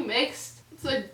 being mixed,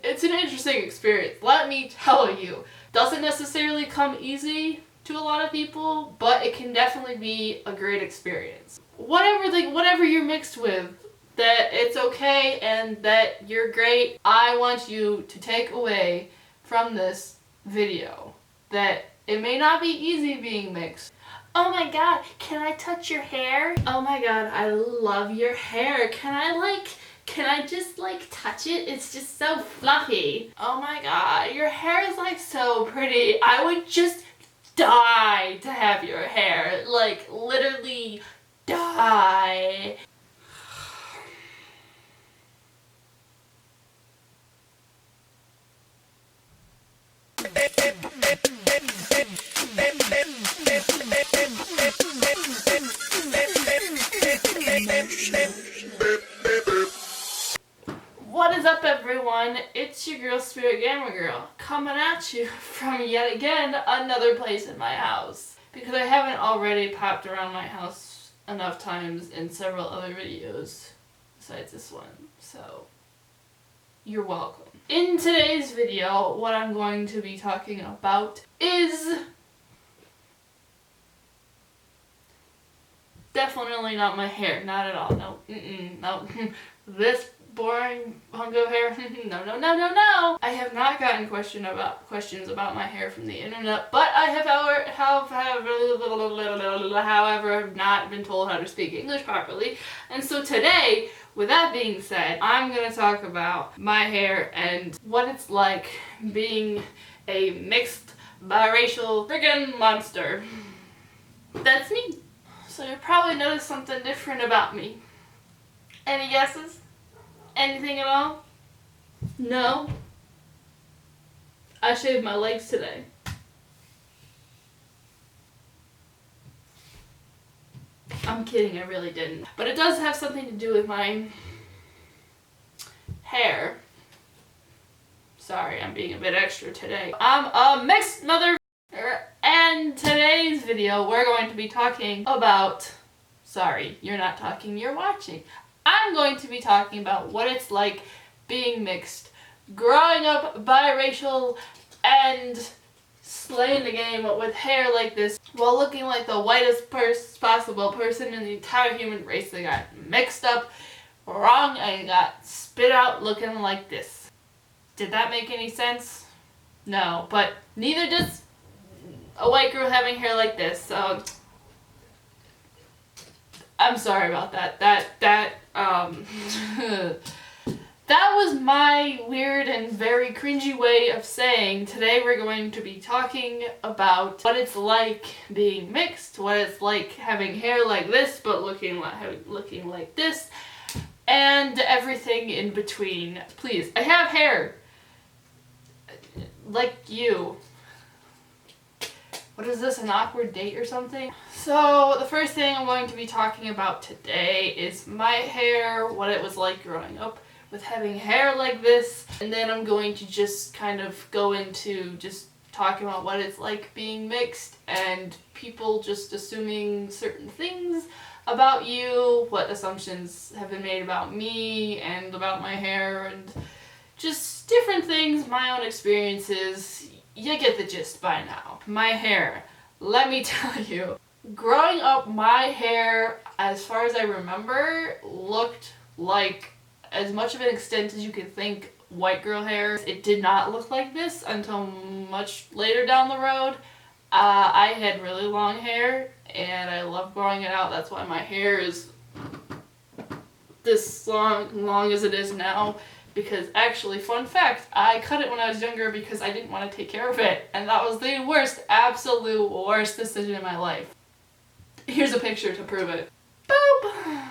it's an interesting experience. Let me tell you. Doesn't necessarily come easy to a lot of people, but it can definitely be a great experience. Whatever you're mixed with, that it's okay and that you're great, I want you to take away from this video that it may not be easy being mixed. Oh my god, can I touch your hair? Oh my god, I love your hair. Can I just touch it? It's just so fluffy. Oh my god, your hair is like so pretty. I would just die to have your hair. Like literally die. What is up, everyone? It's your girl, Spirit Gamer Girl, coming at you from yet again another place in my house. Because I haven't already popped around my house enough times in several other videos besides this one, so you're welcome. In today's video, what I'm going to be talking about is definitely not my hair, not at all. No, no. This boring hungo hair, no. I have not gotten questions about my hair from the internet, but I have however not been told how to speak English properly. And so today, with that being said, I'm gonna talk about my hair and what it's like being a mixed biracial friggin' monster. That's me. So you probably noticed something different about me. Any guesses? Anything at all? No? I shaved my legs today. I'm kidding, I really didn't. But it does have something to do with my hair. Sorry, I'm being a bit extra today. I'm a mixed mother. And today's video, we're going to be talking about... Sorry, you're not talking, you're watching. I'm going to be talking about what it's like being mixed, growing up biracial, and slaying the game with hair like this while looking like the whitest possible person in the entire human race that got mixed up wrong and got spit out looking like this. Did that make any sense? No, but neither does a white girl having hair like this, so I'm sorry about that. That was my weird and very cringy way of saying today we're going to be talking about what it's like being mixed, what it's like having hair like this but looking like this, and everything in between. Please, I have hair like you. What is this, an awkward date or something? So the first thing I'm going to be talking about today is my hair, what it was like growing up with having hair like this, and then I'm going to just kind of go into just talking about what it's like being mixed and people just assuming certain things about you, what assumptions have been made about me and about my hair, and just different things, my own experiences. You get the gist by now. My hair, let me tell you, growing up, my hair, as far as I remember, looked like, as much of an extent as you could think, white girl hair. It did not look like this until much later down the road. I had really long hair and I love growing it out. That's why my hair is this long as it is now. Because actually, fun fact, I cut it when I was younger because I didn't want to take care of it. And that was the worst, absolute worst decision in my life. Here's a picture to prove it. Boop!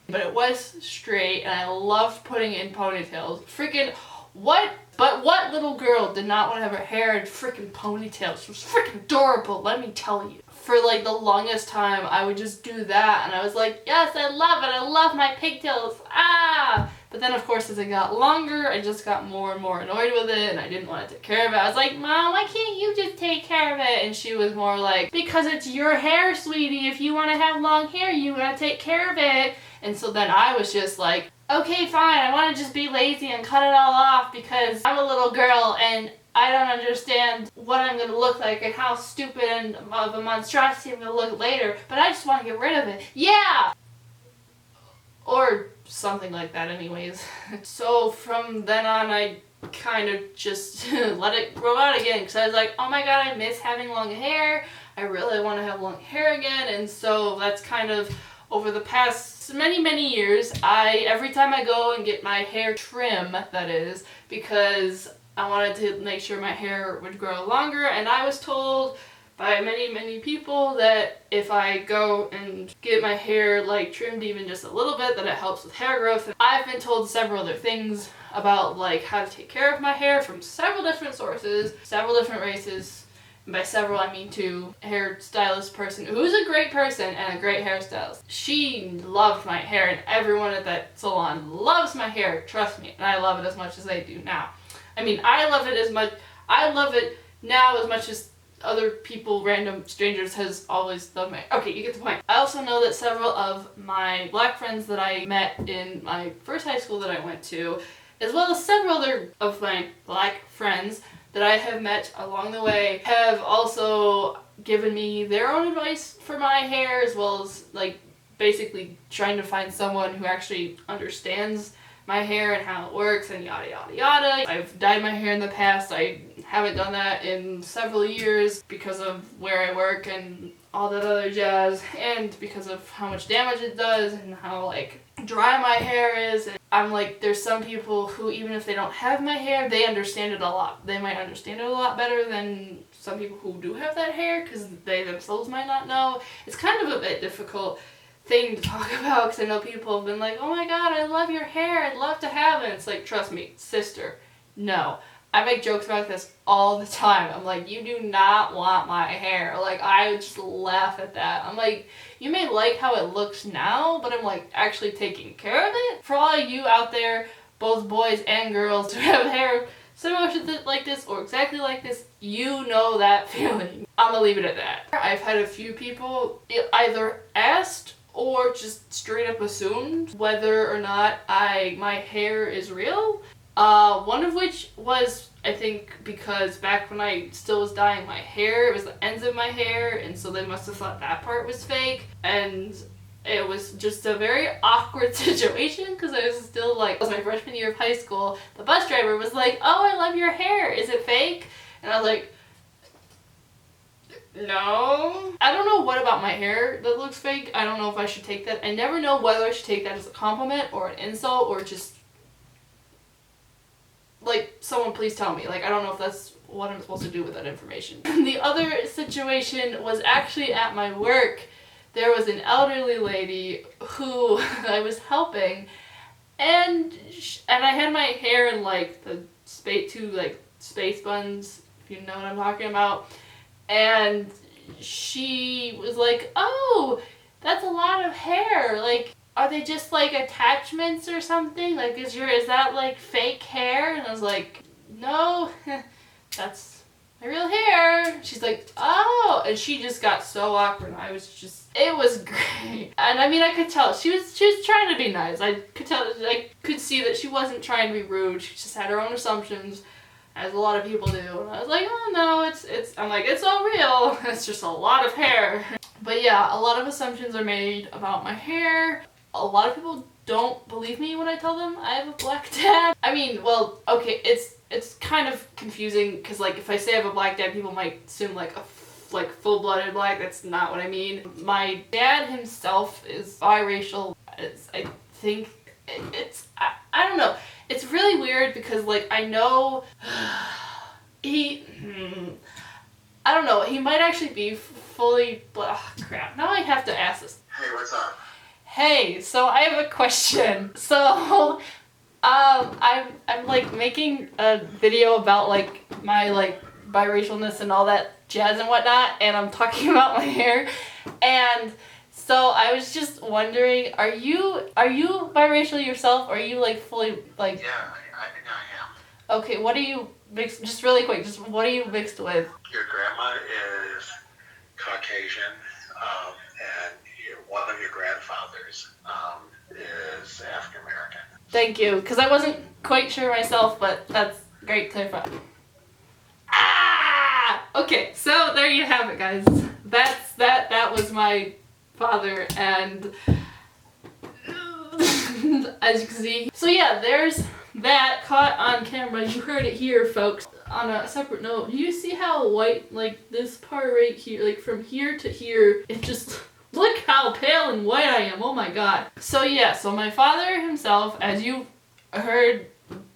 But it was straight and I loved putting it in ponytails. Freaking what? But what little girl did not want to have her hair in freaking ponytails? It was freaking adorable, let me tell you. For like the longest time, I would just do that and I was like, yes, I love it, I love my pigtails, ah! But then of course as it got longer, I just got more and more annoyed with it and I didn't want to take care of it. I was like, Mom, why can't you just take care of it? And she was more like, because it's your hair, sweetie. If you want to have long hair, you gotta take care of it. And so then I was just like, okay, fine, I want to just be lazy and cut it all off because I'm a little girl and I don't understand what I'm going to look like and how stupid and of a monstrosity I'm going to look later, but I just want to get rid of it. Yeah! Or something like that anyways. So from then on, I kind of just let it grow out again because I was like, oh my god, I miss having long hair. I really want to have long hair again. And so that's kind of over the past many years, every time I go and get my hair trim, that is, because I wanted to make sure my hair would grow longer, and I was told by many people that if I go and get my hair like trimmed even just a little bit, that it helps with hair growth. And I've been told several other things about like how to take care of my hair from several different sources, several different races. And by several, I mean to a hairstylist person who's a great person and a great hairstylist. She loved my hair, and everyone at that salon loves my hair, trust me, and I love it as much as they do now. I mean, I love it now as much as other people, random strangers, has always loved my... Okay, you get the point. I also know that several of my black friends that I met in my first high school that I went to, as well as several other of my black friends that I have met along the way, have also given me their own advice for my hair, as well as like basically trying to find someone who actually understands my hair and how it works and yada yada yada. I've dyed my hair in the past. I haven't done that in several years because of where I work and all that other jazz, and because of how much damage it does and how like dry my hair is. And I'm like, there's some people who, even if they don't have my hair, they understand it a lot. They might understand it a lot better than some people who do have that hair, because they themselves might not know. It's kind of a bit difficult thing to talk about, because I know people have been like, oh my god, I love your hair, I'd love to have it. It's like, trust me, sister, no. I make jokes about this all the time. I'm like, you do not want my hair. Like, I would just laugh at that. I'm like, you may like how it looks now, but I'm like actually taking care of it. For all of you out there, both boys and girls who have hair similar to like this or exactly like this, you know that feeling. I'm gonna leave it at that. I've had a few people either asked or just straight up assumed whether or not my hair is real. One of which was, I think, because back when I still was dyeing my hair, it was the ends of my hair, and so they must have thought that part was fake, and it was just a very awkward situation, because I was still like, it was my freshman year of high school. The bus driver was like, oh, I love your hair, is it fake? And I was like, no. I don't know what about my hair that looks fake. I don't know if I should take that. I never know whether I should take that as a compliment or an insult or just like, someone please tell me. Like, I don't know if that's what I'm supposed to do with that information. The other situation was actually at my work. There was an elderly lady who I was helping, and I had my hair in like the two like space buns, if you know what I'm talking about. And she was like, oh, that's a lot of hair. Like, are they just like attachments or something? Like, is that like fake hair? And I was like, no, that's my real hair. She's like, oh, and she just got so awkward. It was great. And I mean, I could tell she was trying to be nice. I could see that she wasn't trying to be rude. She just had her own assumptions, as a lot of people do. And I was like, oh no, I'm like, it's all real. It's just a lot of hair. But yeah, a lot of assumptions are made about my hair. A lot of people don't believe me when I tell them I have a black dad. I mean, well, okay, it's kind of confusing, because like if I say I have a black dad, people might assume like full-blooded black. That's not what I mean. My dad himself is biracial. I think I don't know. It's really weird because like I know I don't know, he might actually be fully crap. Now I have to ask this. Hey, what's up? Hey, so I have a question. So, I'm like making a video about like my like biracialness and all that jazz and whatnot, and I'm talking about my hair, and so I was just wondering, are you biracial yourself, or are you like fully like? Yeah, I am. Okay, what are you mixed? Just really quick, just what are you mixed with? Your grandma is Caucasian, and one of your grandfathers Thank you, because I wasn't quite sure myself, but that's great clarify. Ah! Okay, so there you have it, guys. That was my father, and as you can see. So yeah, there's that caught on camera. You heard it here, folks. On a separate note, do you see how white, like this part right here, like from here to here, it just, look how pale and white I am. Oh my god. So yeah, so my father himself, as you heard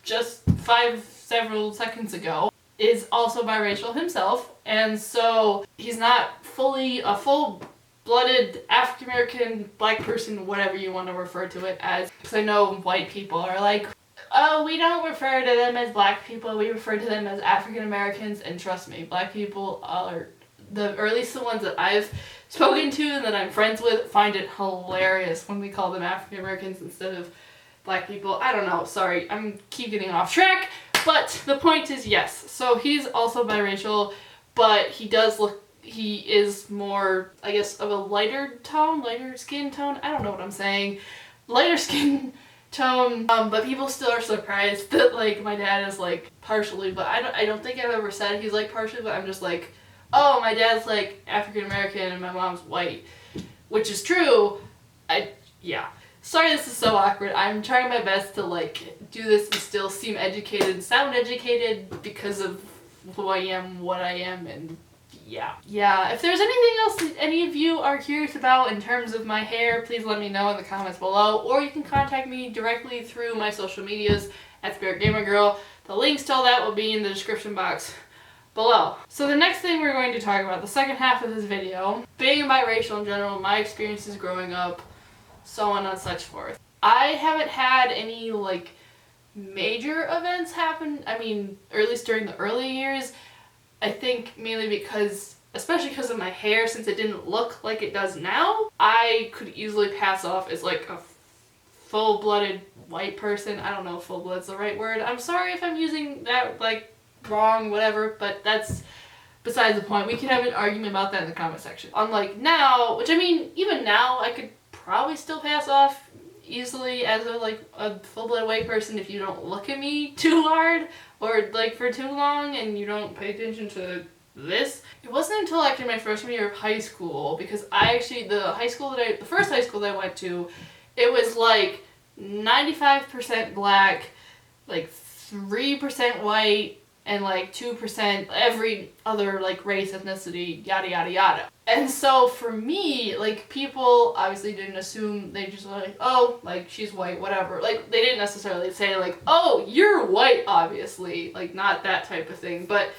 just several seconds ago, is also biracial himself, and so he's not fully a full-blooded African-American black person, whatever you want to refer to it as. Because I know white people are like, oh, we don't refer to them as black people, we refer to them as African-Americans, and trust me, black people are, or at least the ones that I've spoken to and that I'm friends with, find it hilarious when we call them African-Americans instead of black people. I don't know, sorry, I'm keep getting off track, but the point is, yes, so he's also biracial, but he is more, I guess, of a lighter skin tone, I don't know what I'm saying, lighter skin tone, but people still are surprised that, like, my dad is, like, partially, but I don't think I've ever said he's, like, partially, but I'm just like, oh, my dad's, like, African-American and my mom's white, which is true. Yeah. Sorry this is so awkward. I'm trying my best to, like, do this and still seem educated and sound educated because of who I am, what I am, and yeah. Yeah, if there's anything else that any of you are curious about in terms of my hair, please let me know in the comments below, or you can contact me directly through my social medias at Spirit Gamer Girl. The links to all that will be in the description box below. So the next thing we're going to talk about, the second half of this video, being biracial in general, my experiences growing up, so on and such forth. I haven't had any, like, major events happen, I mean, or at least during the early years. I think mainly because, especially because of my hair, since it didn't look like it does now, I could easily pass off as, like, a full-blooded white person. I don't know if full-blood's the right word. I'm sorry if I'm using that, like, wrong, whatever, but that's besides the point. We can have an argument about that in the comment section. Unlike now, which I mean, even now, I could probably still pass off easily as a full-blooded white person if you don't look at me too hard or, like, for too long and you don't pay attention to this. It wasn't until after my freshman year of high school, because I actually, the first high school that I went to, it was like 95% black, like 3% white, and like 2% every other, like, race, ethnicity, yada yada yada. And so for me, like, people obviously didn't assume, they just were like, oh, like, she's white, whatever. Like, they didn't necessarily say, like, oh, you're white, obviously. Like, not that type of thing, but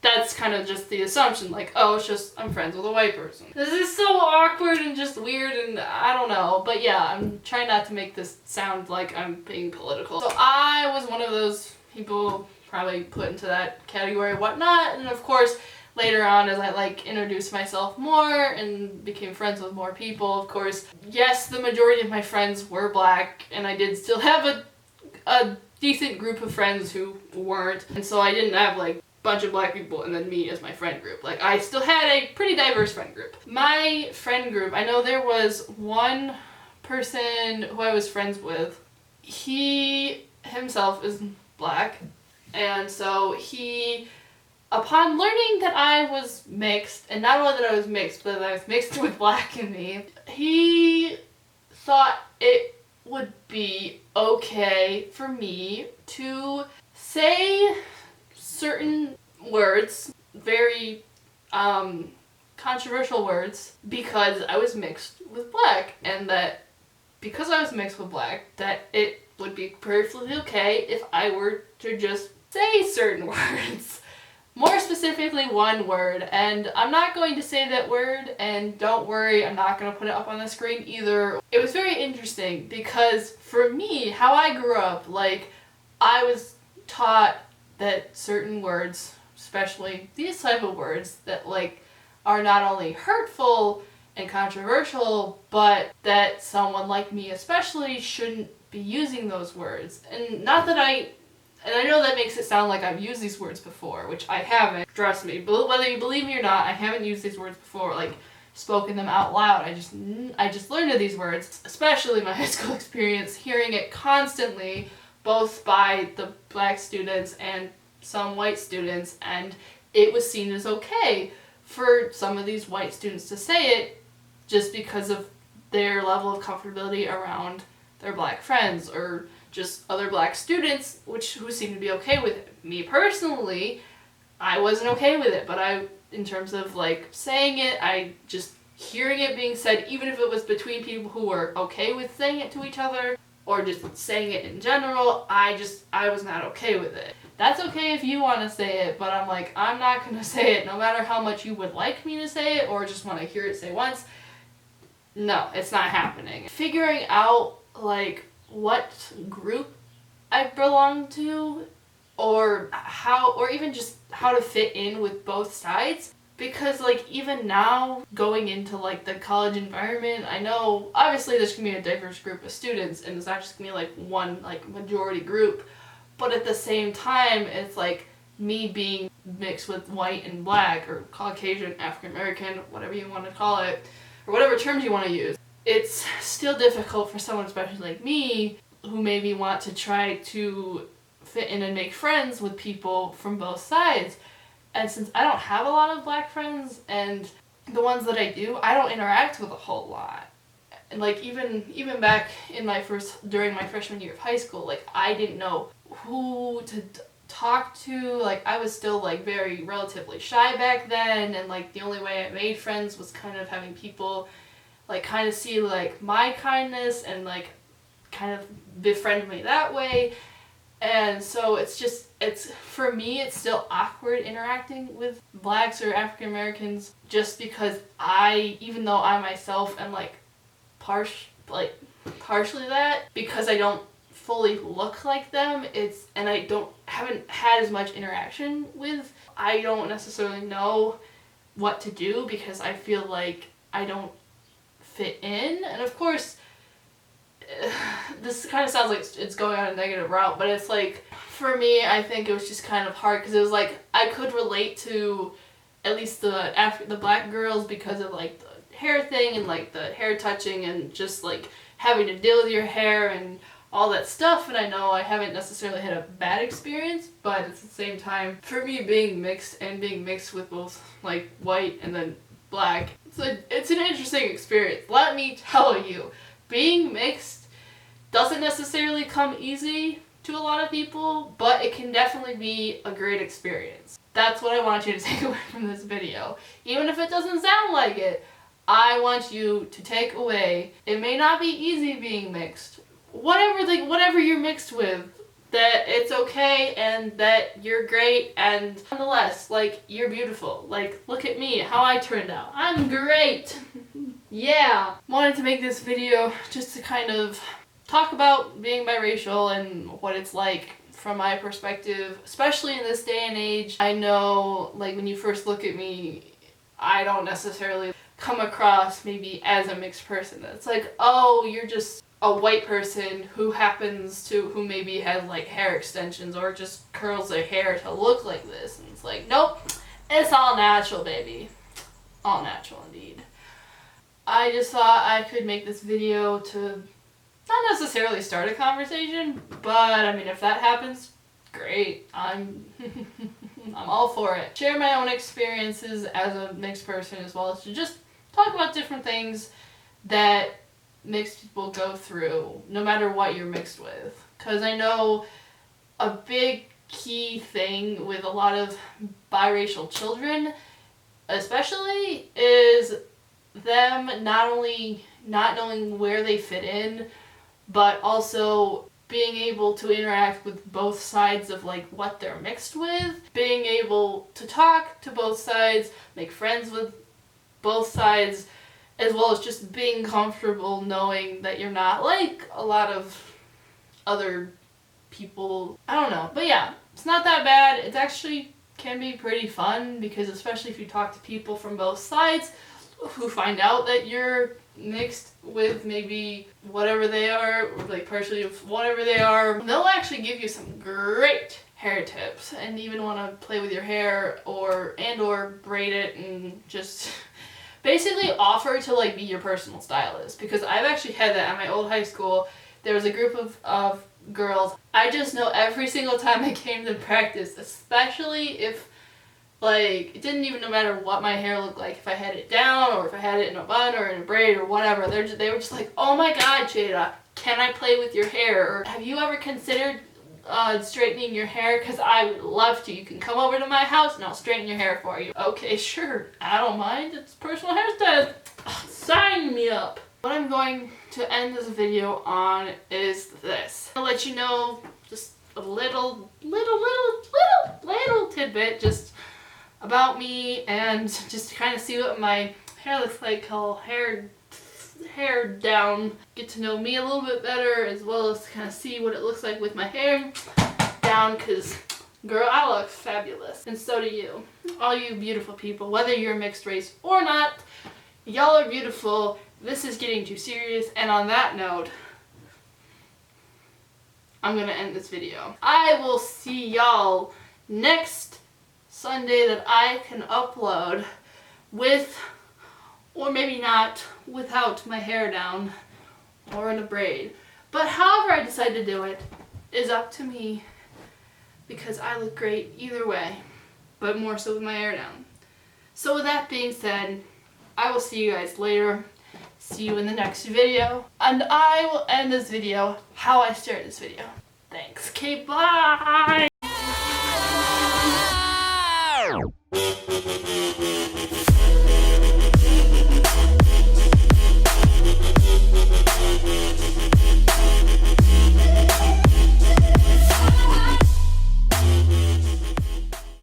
that's kind of just the assumption, like, oh, it's just, I'm friends with a white person. This is so awkward and just weird and I don't know, but yeah, I'm trying not to make this sound like I'm being political. So I was one of those people probably put into that category, whatnot, and of course, later on, as I, like, introduced myself more and became friends with more people, of course, yes, the majority of my friends were black, and I did still have a decent group of friends who weren't, and so I didn't have, like, a bunch of black people and then me as my friend group. Like, I still had a pretty diverse friend group. My friend group, I know there was one person who I was friends with. He himself is black, and so he, upon learning that I was mixed, and not only that I was mixed, but that I was mixed with black in me, he thought it would be okay for me to say certain words, very controversial words, because I was mixed with black, and that because I was mixed with black, that it would be perfectly okay if I were to just say certain words. More specifically, one word, and I'm not going to say that word, and don't worry, I'm not going to put it up on the screen either. It was very interesting because for me, how I grew up, like, I was taught that certain words, especially these type of words, that, like, are not only hurtful and controversial, but that someone like me especially shouldn't be using those words. And not that and I know that makes it sound like I've used these words before, which I haven't, trust me. Whether you believe me or not, I haven't used these words before. Like, spoken them out loud. I just learned of these words, especially my high school experience, hearing it constantly, both by the black students and some white students, and it was seen as okay for some of these white students to say it just because of their level of comfortability around their black friends or just other black students, who seemed to be okay with it. Me personally, I wasn't okay with it, but in terms of like saying it, hearing it being said, even if it was between people who were okay with saying it to each other or just saying it in general, I was not okay with it. That's okay if you want to say it, but I'm like, I'm not going to say it no matter how much you would like me to say it or just want to hear it say once. No, it's not happening. Figuring out like what group I belong to or even just how to fit in with both sides. Because like even now going into like the college environment, I know obviously there's gonna be a diverse group of students and it's not just gonna be like one like majority group, but at the same time it's like me being mixed with white and black or Caucasian, African American, whatever you want to call it, or whatever terms you want to use. It's still difficult for someone especially like me who maybe want to try to fit in and make friends with people from both sides. And since I don't have a lot of black friends, and the ones that I do, I don't interact with a whole lot. And like even back in during my freshman year of high school, like I didn't know who to talk to. Like I was still like very relatively shy back then, and like the only way I made friends was kind of having people like kind of see like my kindness and like kind of befriend me that way. And so for me, it's still awkward interacting with blacks or African Americans just because even though I myself am like partially that, because I don't fully look like them, and I haven't had as much interaction with, I don't necessarily know what to do because I feel like I don't fit in. And of course, this kind of sounds like it's going on a negative route, but it's like, for me, I think it was just kind of hard because it was like, I could relate to at least the black girls because of like the hair thing and like the hair touching and just like having to deal with your hair and all that stuff. And I know I haven't necessarily had a bad experience, but at the same time, for me being mixed with both like white and then black, it's an interesting experience. Let me tell you, being mixed doesn't necessarily come easy to a lot of people, but it can definitely be a great experience. That's what I want you to take away from this video. Even if it doesn't sound like it, I want you to take away, it may not be easy being mixed. Whatever you're mixed with, that it's okay and that you're great, and nonetheless, like, you're beautiful. Like, look at me, how I turned out. I'm great! Yeah! Wanted to make this video just to kind of talk about being biracial and what it's like from my perspective, especially in this day and age. I know, like, when you first look at me, I don't necessarily come across maybe as a mixed person. It's like, oh, you're just a white person who maybe has like hair extensions or just curls their hair to look like this. And it's like, nope, it's all natural, baby. All natural indeed. I just thought I could make this video to not necessarily start a conversation, but I mean, if that happens, great. I'm all for it. Share my own experiences as a mixed person, as well as to just talk about different things that mixed people go through, no matter what you're mixed with. Because I know a big key thing with a lot of biracial children, especially, is them not only not knowing where they fit in, but also being able to interact with both sides of like what they're mixed with, being able to talk to both sides, make friends with both sides, as well as just being comfortable knowing that you're not like a lot of other people. I don't know. But yeah, it's not that bad. It actually can be pretty fun, because especially if you talk to people from both sides who find out that you're mixed with maybe whatever they are, or like partially of whatever they are, they'll actually give you some great hair tips and even want to play with your hair or braid it and just basically offer to like be your personal stylist, because I've actually had that at my old high school. There was a group of girls. I just know every single time I came to practice, especially if like it didn't even no matter what my hair looked like, if I had it down or if I had it in a bun or in a braid or whatever, they were just like, oh my god, Jada, can I play with your hair? Or have you ever considered straightening your hair? Because I would love to. You can come over to my house and I'll straighten your hair for you. Okay, sure. I don't mind. It's personal hairstyle. Sign me up. What I'm going to end this video on is this. I'll let you know just a little tidbit just about me, and just to kind of see what my hair looks like, all hair down. Get to know me a little bit better, as well as kind of see what it looks like with my hair down, because girl, I look fabulous, and so do you. All you beautiful people, whether you're mixed race or not, y'all are beautiful. This is getting too serious, and on that note, I'm gonna end this video. I will see y'all next Sunday that I can upload with, or maybe not, without my hair down or in a braid. But however I decide to do it is up to me, because I look great either way, but more so with my hair down. So with that being said, I will see you guys later. See you in the next video. And I will end this video how I started this video. Thanks. Okay, bye!